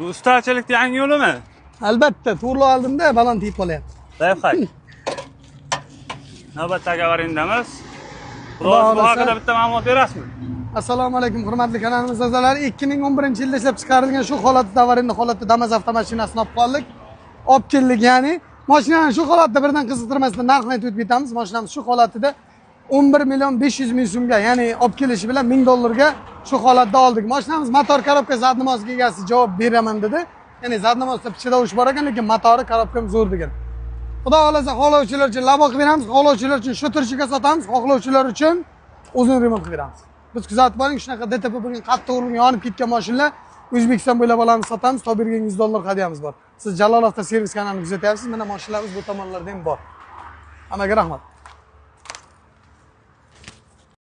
Bu ustachilikda yangi yo'limi? Albatta, to'g'ri oldimda balon tegib qolyapti. Dayxay. Navbatdagi avariyadamiz. Xudo Xudo bu xohlasa- haqida bitta ma'lumot berasizmi? Assalomu alaykum, hurmatli kanalimiz a'zolari. 2011-yilda ishlab chiqarilgan shu holatda avariyli holatda Damas avtomashinasini olib qoldik. Olib keldik, ya'ni mashinani shu holatda birdan qiziqtirmasdan narxini aytib ketamiz. Mashinamiz shu holatida 11 million 500 ming so'mga, ya'ni olib kelishi bilan $1000 shu holatda oldik. Mashinamiz motor korobka zadnimosiga egasi javob beraman dedi. Ya'ni zadnimosida pichida urush bor ekan, lekin motori korobkam zo'r degan. Xudo xolasa xohlovchilar uchun labo qilib beramiz, xohlovchilar uchun shu turchiga sotamiz, xohlovchilar uchun uzun remont qilib beramiz. Biz kuzatib boring, shunaqa DTP bo'lgan qattiq urilgan, yonib ketgan mashinalar O'zbekiston bo'ylab olamiz, sotamiz. Topirga $100 hadyamiz bor. Siz Jalol avto servis kanalini kuzatyapsiz. Mana mashinalarimiz bu tomonlarda ham bor. Hammaga rahmat.